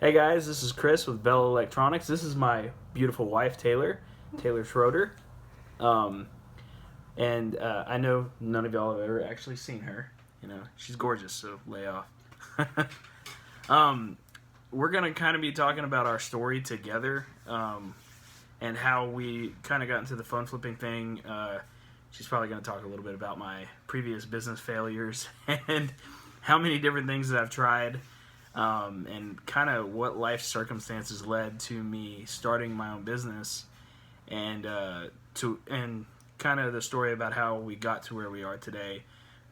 Hey guys, this is Chris with Bell Electronics. This is my beautiful wife, Taylor Schroeder. Um, I know none of y'all have ever actually seen her. She's gorgeous, so lay off. We're going to kind of be talking about our story together and how we kind of got into the phone flipping thing. She's probably going to talk a little bit about my previous business failures and how many different things that I've tried. And kind of what life circumstances led to me starting my own business, and kind of the story about how we got to where we are today.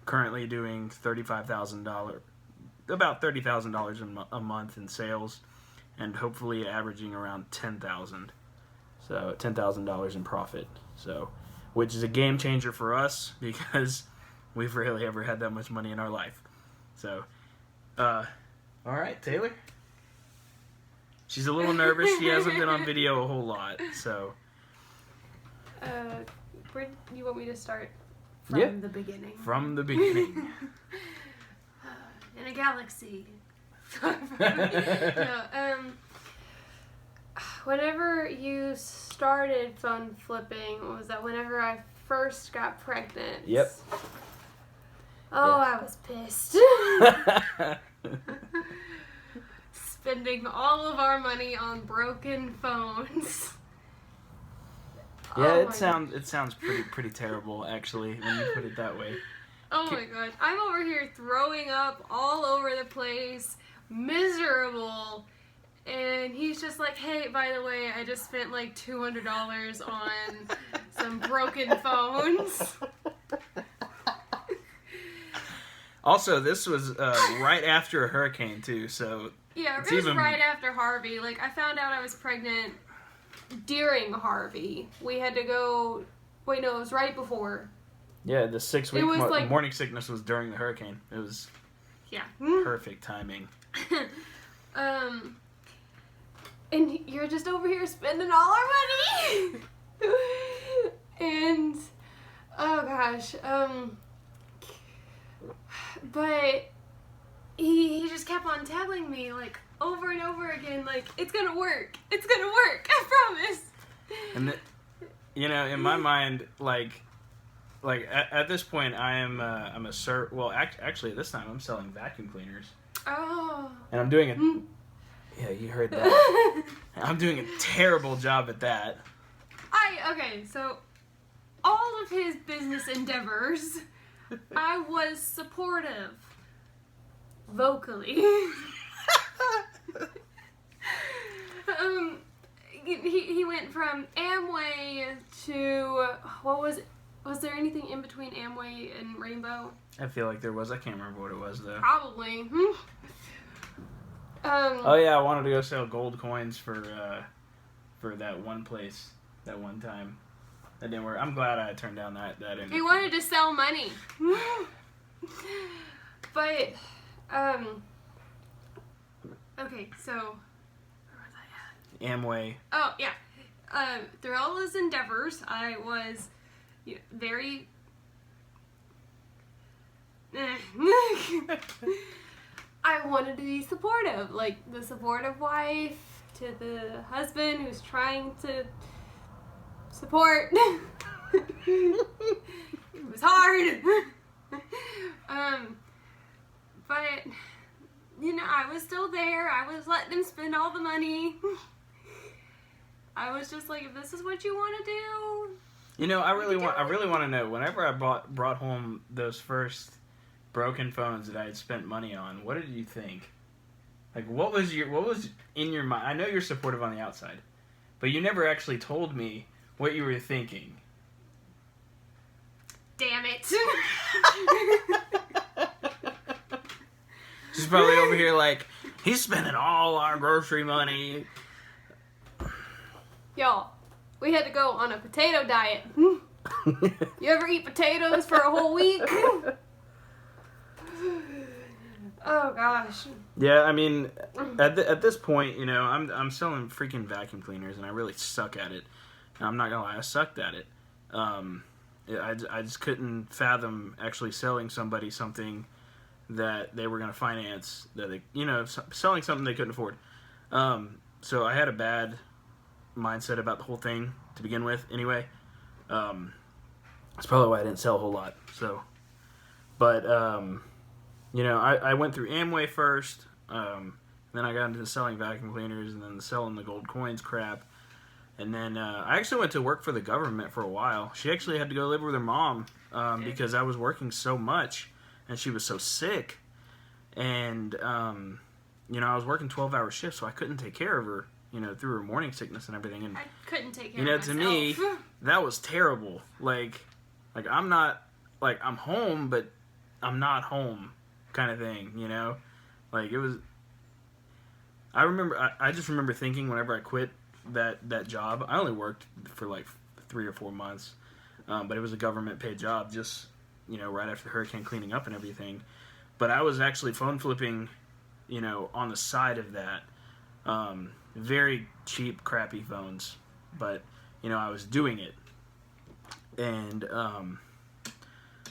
Currently doing about $30,000 a month in sales, and hopefully averaging around $10,000. So $10,000 in profit. So, which is a game changer for us because we've rarely ever had that much money in our life. So, all right, Taylor. She's a little nervous. She hasn't been on video a whole lot, so. Where do you want me to start? From the beginning. From the beginning. In a galaxy. Whenever you started phone flipping, was that whenever I first got pregnant? Yep. Oh, yeah. I was pissed. Spending all of our money on broken phones. Yeah, it sounds pretty terrible actually when you put it that way. Oh my god. I'm over here throwing up all over the place, miserable, and he's just like, "Hey, by the way, I just spent like $200 on some broken phones." Also, this was right after a hurricane too, so yeah, it was right after Harvey. Like, I found out I was pregnant during Harvey. We had to go. Wait, no, it was right before. Yeah, the 6-week morning sickness was during the hurricane. It was perfect timing. And you're just over here spending all our money. And oh gosh, but he just kept on telling me, like, over and over again, like, it's gonna work, I promise. And in my mind, like at this point, I'm actually at this time I'm selling vacuum cleaners. Oh. And I'm doing yeah, you heard that. I'm doing a terrible job at that. Okay, so all of his business endeavors, I was supportive. Vocally. He went from Amway to, was there anything in between Amway and Rainbow? I feel like there was. I can't remember what it was though. Probably. Oh yeah, I wanted to go sell gold coins for that one place that one time. That didn't work. I'm glad I turned down that interview. He wanted to sell money. But okay, so where was I at? Amway. Oh yeah. Through all his endeavors, I was very I wanted to be supportive, like the supportive wife to the husband who's trying to support. It was hard. But I was still there. I was letting him spend all the money. I was just like, if this is what you want to do. I really want to know. Whenever I brought home those first broken phones that I had spent money on, what did you think? Like, what was in your mind? I know you're supportive on the outside, but you never actually told me what you were thinking. Damn it. She's probably over here like, he's spending all our grocery money. Y'all, we had to go on a potato diet. You ever eat potatoes for a whole week? Oh gosh. Yeah, I mean, at this point, I'm selling freaking vacuum cleaners, and I really suck at it. And I'm not gonna lie, I sucked at it. I just couldn't fathom actually selling somebody something that they were gonna finance, that they, selling something they couldn't afford. So I had a bad mindset about the whole thing to begin with anyway. That's probably why I didn't sell a whole lot. So, but, I went through Amway first, then I got into selling vacuum cleaners, and then selling the gold coins crap. And then I actually went to work for the government for a while. She actually had to go live with her mom because I was working so much, and she was so sick. And, I was working 12-hour shifts, so I couldn't take care of her, through her morning sickness and everything. And I couldn't take care of myself. to me, that was terrible. Like I'm not, I'm home, but I'm not home kind of thing, Like, it was... I just remember thinking whenever I quit that job, I only worked for 3 or 4 months, but it was a government paid job, just right after the hurricane, cleaning up and everything. But I was actually phone flipping, on the side of that, very cheap, crappy phones, but I was doing it, and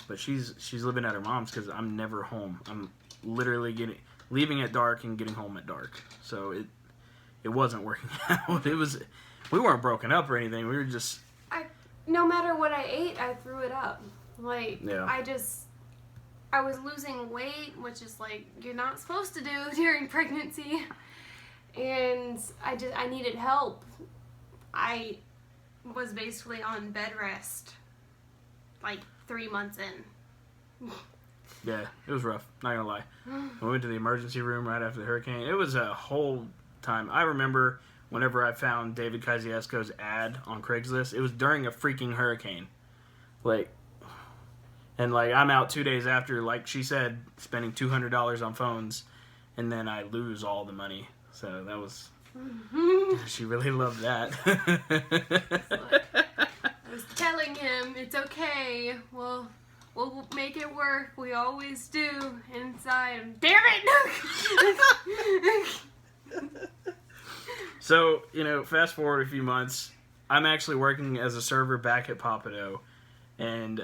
but she's living at her mom's because I'm never home. I'm literally leaving at dark and getting home at dark, so it wasn't working out. We weren't broken up or anything. We were just... No matter what I ate, I threw it up. Yeah. I was losing weight, which is you're not supposed to do during pregnancy. And I needed help. I was basically on bed rest 3 months in. Yeah, it was rough. Not gonna lie. I went to the emergency room right after the hurricane. It was a whole time. I remember whenever I found David Kosciuszko's ad on Craigslist, it was during a freaking hurricane. I'm out 2 days after, like she said, spending $200 on phones, and then I lose all the money. So that was... She really loved that. I was telling him, it's okay. We'll make it work. We always do. Inside, damn it! So, fast forward a few months, I'm actually working as a server back at Papado, and,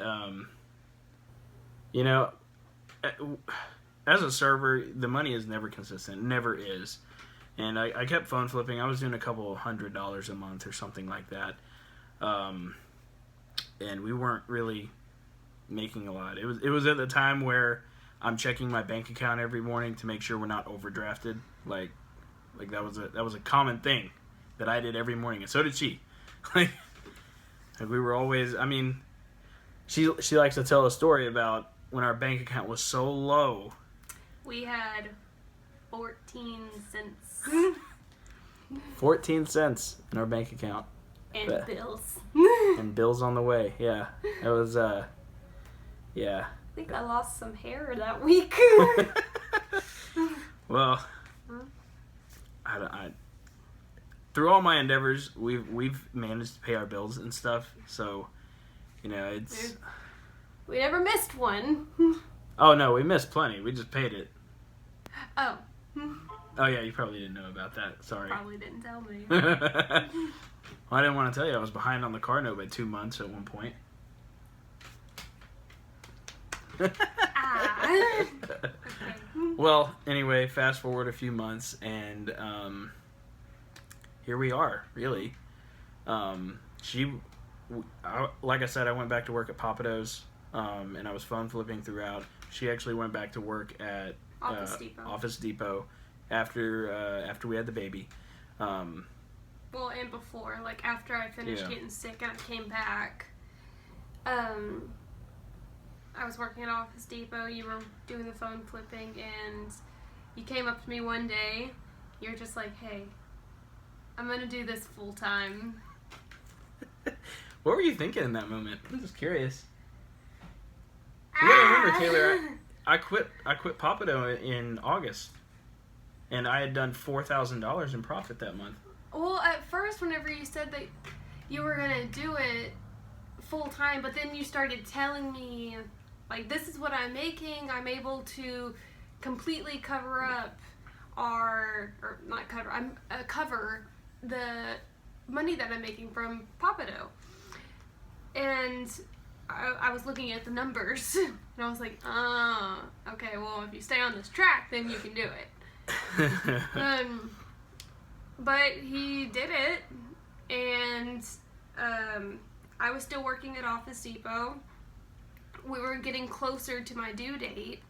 as a server, the money is never consistent. Never is. And I kept phone flipping. I was doing a couple $100 a month or something like that. And we weren't really making a lot. It was at the time where I'm checking my bank account every morning to make sure we're not overdrafted. Like that was a common thing that I did every morning, and so did she. Like we were always... I mean, she likes to tell a story about when our bank account was so low. We had 14 cents. 14 cents in our bank account. And bills. And bills on the way, yeah. It was, yeah. I think I lost some hair that week. Well, I through all my endeavors, we've managed to pay our bills and stuff, so, it's... We never missed one. Oh, no, we missed plenty. We just paid it. Oh. Oh, yeah, you probably didn't know about that. Sorry. Probably didn't tell me. Well, I didn't want to tell you. I was behind on the car note by 2 months at one point. Okay. Well, anyway, fast forward a few months, and here we are, really. Like I said, I went back to work at Papado's, and I was phone flipping throughout. She actually went back to work at Office Depot after we had the baby. Well, and before, after I finished getting sick and I came back, I was working at Office Depot. You were doing the phone flipping, and you came up to me one day. You're just like, "Hey, I'm gonna do this full time." What were you thinking in that moment? I'm just curious. You gotta remember, Taylor, I quit Papado in August, and I had done $4,000 in profit that month. Well, at first, whenever you said that you were gonna do it full time, but then you started telling me, this is what I'm making. I'm able to completely cover up cover the money that I'm making from Papado. And I was looking at the numbers, and I was like, okay, well, if you stay on this track, then you can do it. But he did it, and I was still working at Office Depot. We were getting closer to my due date,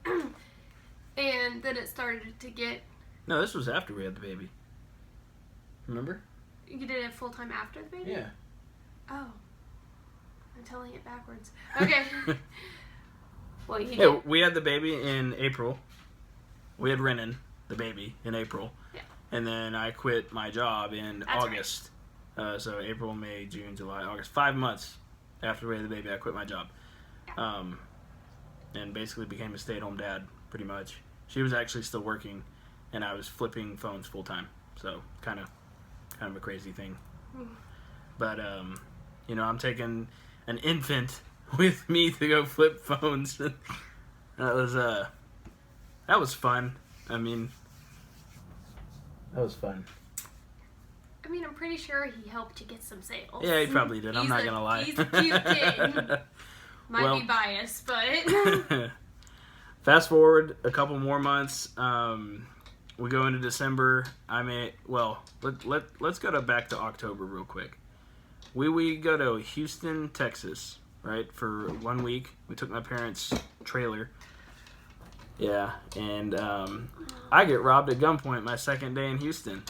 and then it started to get... No, this was after we had the baby. Remember? You did it full-time after the baby? Yeah. Oh. I'm telling it backwards. Okay. Well, you Yeah, did. we had the baby in April. We had Renan, the baby, in April. Yeah. And then I quit my job in That's August. So April, May, June, July, August. 5 months after we had the baby, I quit my job. Yeah. And basically became a stay-at-home dad, pretty much. She was actually still working, and I was flipping phones full-time. So kind of a crazy thing. But, I'm taking an infant with me to go flip phones. That was fun. I mean, that was fun. I mean, I'm pretty sure he helped you get some sales. Yeah, he probably did. I'm not going to lie. He's a cute kid. Might be biased, but... Fast forward a couple more months. We go into December. Let's go back to October real quick. We go to Houston, Texas, right, for 1 week. We took my parents' trailer. Yeah, and I get robbed at gunpoint my second day in Houston.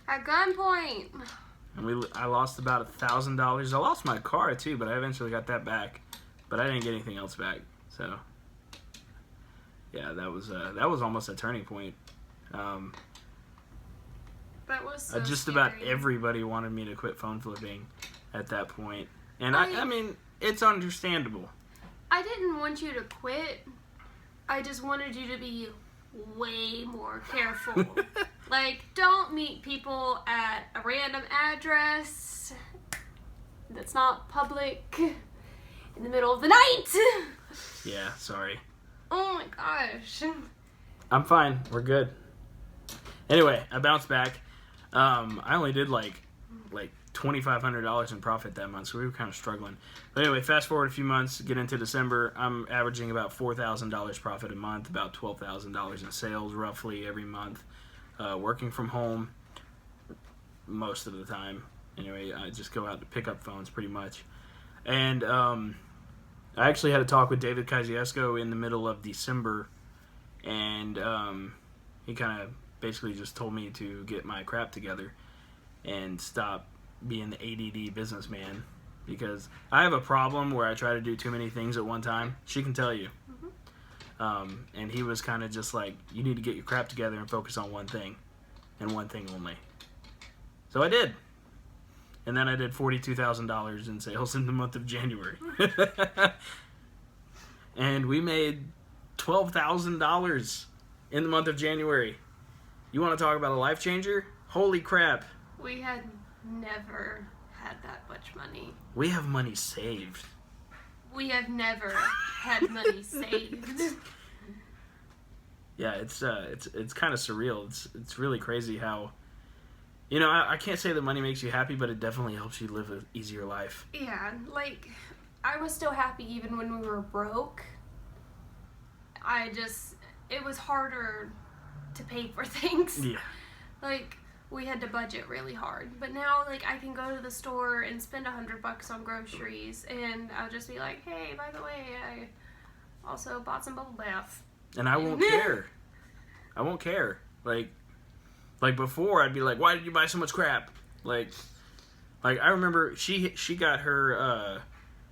At gunpoint. And I lost about $1,000. I lost my car too, but I eventually got that back. But I didn't get anything else back. So yeah, that was almost a turning point. That was so Just scary. about everybody wanted me to quit phone flipping at that point. And I mean, it's understandable. I didn't want you to quit. I just wanted you to be way more careful. Like, don't meet people at a random address that's not public in the middle of the night. Yeah, sorry. Oh my gosh. I'm fine. We're good. Anyway, I bounced back. I only did like $2,500 in profit that month, so we were kind of struggling. But anyway, fast forward a few months, get into December. I'm averaging about $4,000 profit a month, about $12,000 in sales roughly every month. Working from home most of the time. Anyway, I just go out to pick up phones pretty much. And I actually had a talk with David Kosciuszko in the middle of December, and he kind of basically just told me to get my crap together and stop being the ADD businessman, because I have a problem where I try to do too many things at one time. She can tell you. And he was kind of just like, you need to get your crap together and focus on one thing, and one thing only. So I did. And then I did $42,000 in sales in the month of January. And we made $12,000 in the month of January. You want to talk about a life changer? Holy crap. We had never had that much money. We have money saved. We have never had money saved. Yeah, it's kind of surreal. It's really crazy how, I can't say that money makes you happy, but it definitely helps you live an easier life. Yeah, like, I was still happy even when we were broke. It was harder to pay for things. Yeah. Like, we had to budget really hard. But now, like, I can go to the store and spend $100 on groceries, and I'll just be like, hey, by the way, I also bought some bubble bath. And I won't care. I won't care. Like before, I'd be like, why did you buy so much crap? Like I remember she got her,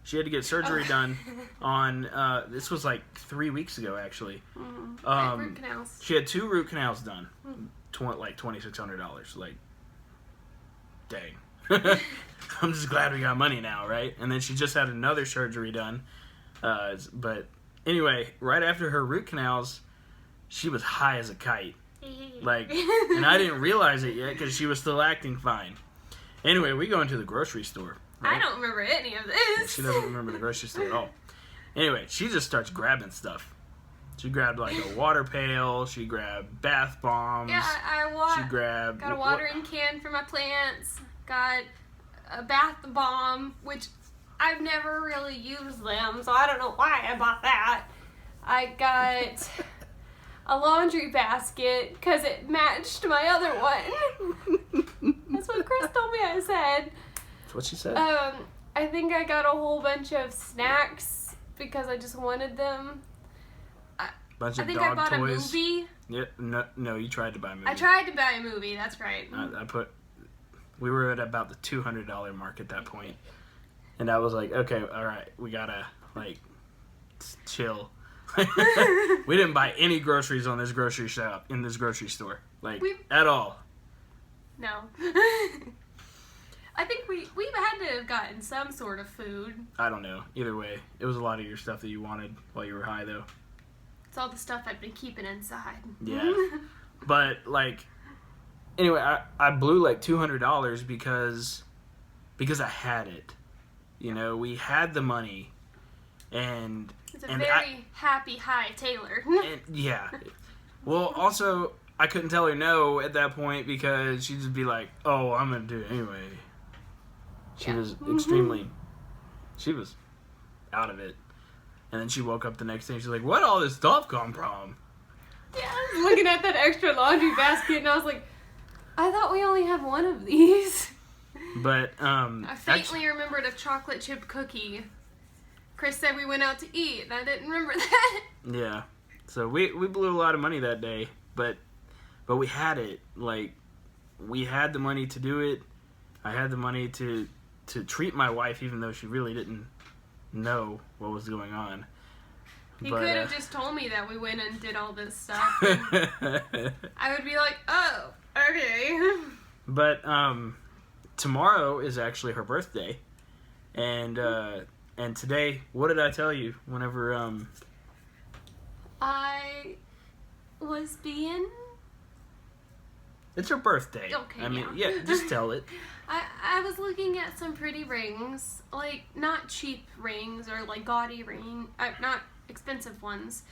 she had to get surgery done on, this was like 3 weeks ago, actually. Root canals. She had 2 root canals done. Like $2,600. Like, dang. I'm just glad we got money now, right? And then she just had another surgery done. But anyway, right after her root canals, she was high as a kite. Like, and I didn't realize it yet because she was still acting fine. Anyway, we go into the grocery store. Right? I don't remember any of this. She doesn't remember the grocery store at all. Anyway, she just starts grabbing stuff. She grabbed like a water pail. She grabbed bath bombs. Yeah, She grabbed... Got a watering can for my plants. Got a bath bomb, which I've never really used them, so I don't know why I bought that. I got a laundry basket because it matched my other one. That's what Chris told me I said. That's what she said. I think I got a whole bunch of snacks because I just wanted them. Bunch of I think dog I bought toys. a movie. Yeah, no, you tried to buy a movie. I tried to buy a movie, that's right. We were at about the $200 mark at that point. And I was like, okay, all right, we gotta, like, chill. We didn't buy any groceries in this grocery store. Like, at all. No. I think we've had to have gotten some sort of food. I don't know. Either way, it was a lot of your stuff that you wanted while you were high, though. It's all the stuff I've been keeping inside. Yeah. But, like, anyway, I blew, like, $200 because I had it. You know, we had the money. And it's a very happy high Taylor. And, yeah. Well, also, I couldn't tell her no at that point because she'd just be like, oh, I'm going to do it anyway. She was she was out of it. And then she woke up the next day and she's like, where'd all this stuff come from? Yeah, I was looking at that extra laundry basket and I was like, I thought we only had one of these. But, I faintly remembered a chocolate chip cookie. Chris said we went out to eat, and I didn't remember that. Yeah. So we blew a lot of money that day, but we had it. Like, we had the money to do it. I had the money to treat my wife, even though she really didn't know what was going on. He could have just told me that we went and did all this stuff. I would be like, oh, okay. But tomorrow is actually her birthday, and today, what did I tell you? Whenever I was being. It's her birthday. Okay. I mean, yeah, just tell it. I was looking at some pretty rings, like not cheap rings or like gaudy not expensive ones.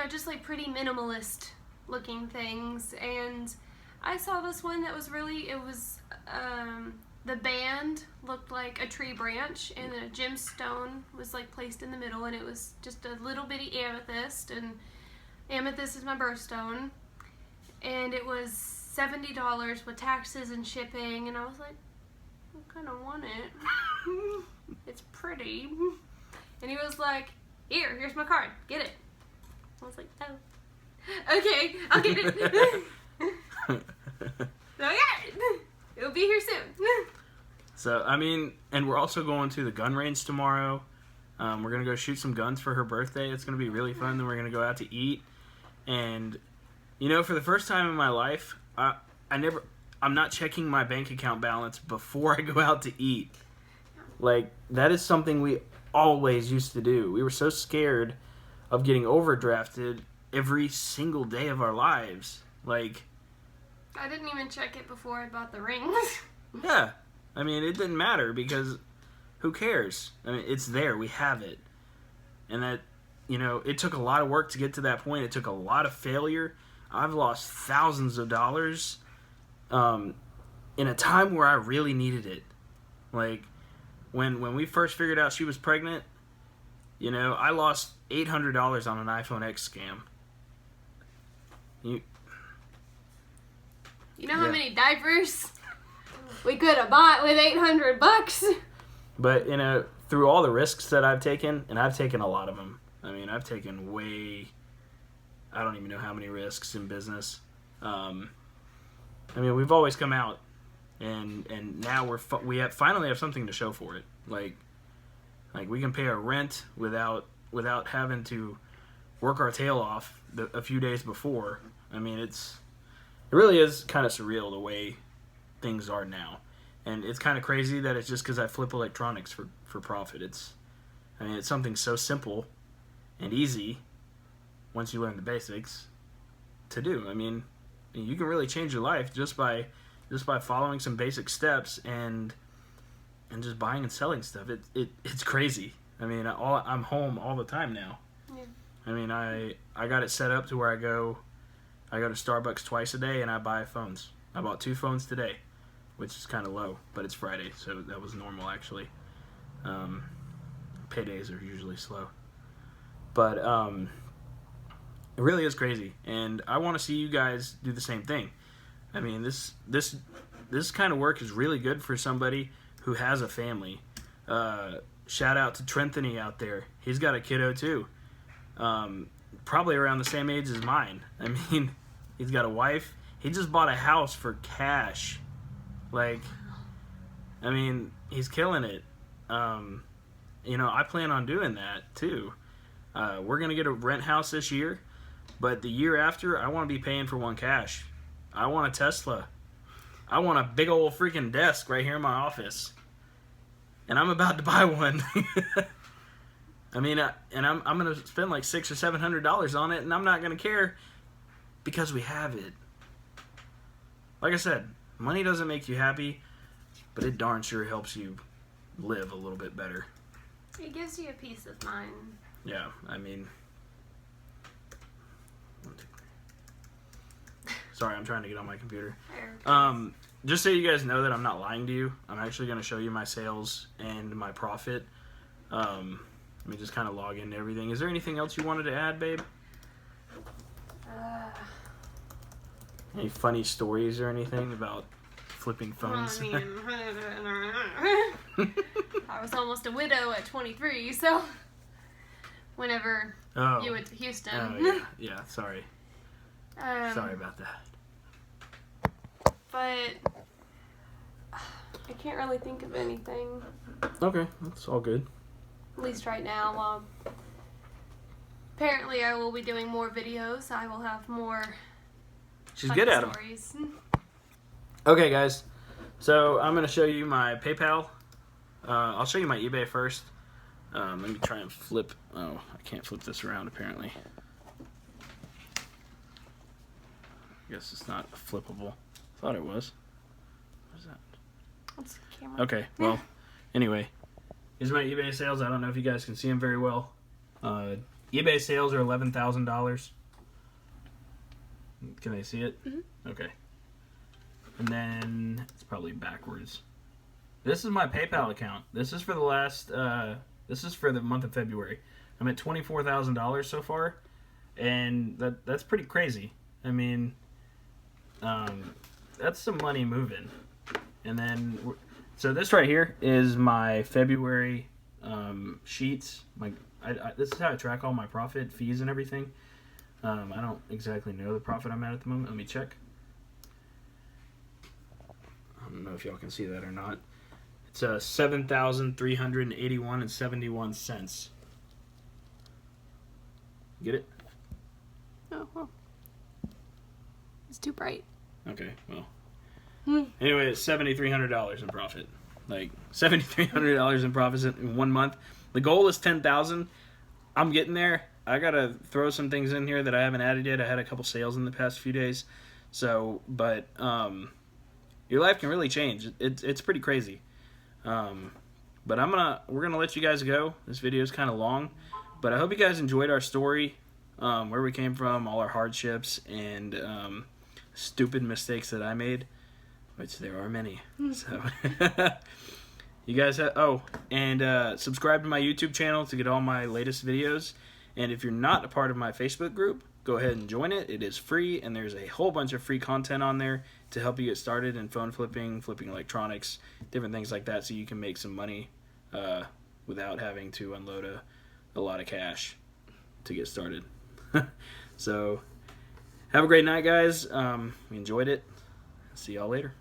Just like pretty minimalist looking things, and I saw this one that was the band looked like a tree branch, and a gemstone was like placed in the middle, and it was just a little bitty amethyst, and amethyst is my birthstone, and it was $70 with taxes and shipping, and I was like, I kind of want it. It's pretty. And he was like, here's my card, get it. I was like, oh, okay, I'll get it. So yeah, it'll be here soon. So, I mean, and we're also going to the gun range tomorrow. We're going to go shoot some guns for her birthday. It's going to be really fun. Then we're going to go out to eat. And, for the first time in my life, I'm not checking my bank account balance before I go out to eat. Like, that is something we always used to do. We were so scared of getting overdrafted every single day of our lives. Like, I didn't even check it before I bought the rings. Yeah. I mean, it didn't matter because who cares? I mean, it's there. We have it. And that, it took a lot of work to get to that point. It took a lot of failure. I've lost thousands of dollars in a time where I really needed it. Like, when we first figured out she was pregnant, I lost $800 on an iPhone X scam. You know how many diapers we could have bought with $800? But, through all the risks that I've taken, and I've taken a lot of them. I mean, I've taken I don't even know how many risks in business. We've always come out, and now we finally have something to show for it. Like we can pay our rent without having to work our tail off a few days before. I mean, it really is kind of surreal the way things are now. And it's kind of crazy that it's just because I flip electronics for profit. It's something so simple and easy once you learn the basics to do. I mean, you can really change your life just by following some basic steps and just buying and selling stuff. It's crazy. I mean, I'm home all the time now. Yeah. I mean, I got it set up to where I go to Starbucks twice a day and I buy phones. I bought 2 phones today, which is kind of low, but it's Friday, so that was normal actually. Paydays are usually slow. But It really is crazy, and I want to see you guys do the same thing. I mean, this kind of work is really good for somebody who has a family. Shout out to Trenthony out there. He's got a kiddo too, probably around the same age as mine. I mean, he's got a wife. He just bought a house for cash. Like, I mean, he's killing it. You know, I plan on doing that too. We're gonna get a rent house this year. But the year after, I want to be paying for one cash. I want a Tesla. I want a big old freaking desk right here in my office. And I'm about to buy one. I mean, and I'm going to spend like $600 or $700 on it, and I'm not going to care because we have it. Like I said, money doesn't make you happy, but it darn sure helps you live a little bit better. It gives you a peace of mind. Yeah, I mean... Sorry, I'm trying to get on my computer. Just so you guys know that I'm not lying to you, I'm actually going to show you my sales and my profit. Let me just kind of log into everything. Is there anything else you wanted to add, babe? Any funny stories or anything about flipping phones? Well, I mean, I was almost a widow at 23, so whenever you went to Houston. Oh, yeah, sorry. Sorry about that. But I can't really think of anything. Okay, that's all good. At least right now. Apparently I will be doing more videos. I will have more She's good at stories. them. Okay, guys. So I'm going to show you my PayPal. I'll show you my eBay first. Let me try and flip. Oh, I can't flip this around apparently. I guess it's not flippable. Thought it was. What is that? That's the camera. Okay, well, anyway. Here's my eBay sales. I don't know if you guys can see them very well. eBay sales are $11,000. Can they see it? Mm-hmm. Okay. And then, it's probably backwards. This is my PayPal account. This is for the last, this is for the month of February. I'm at $24,000 so far. And that's pretty crazy. I mean... that's some money moving. And then, so this right here is my February sheets. This is how I track all my profit, fees, and everything. I don't exactly know the profit I'm at the moment. Let me check. I don't know if y'all can see that or not. It's $7,381.71. Get it? Oh, well. It's too bright. Okay, well. Anyway, it's $7,300 in profit. Like, $7,300 in profits in 1 month. The goal is $10,000. I'm getting there. I gotta throw some things in here that I haven't added yet. I had a couple sales in the past few days. So, but, your life can really change. It's pretty crazy. But we're gonna let you guys go. This video is kind of long. But I hope you guys enjoyed our story. Where we came from, all our hardships, and stupid mistakes that I made, which there are many. So, you guys subscribe to my YouTube channel to get all my latest videos. And if you're not a part of my Facebook group, go ahead and join it. It is free, and there's a whole bunch of free content on there to help you get started in phone flipping electronics, different things like that, so you can make some money without having to unload a lot of cash to get started. So, have a great night, guys. We enjoyed it. See y'all later.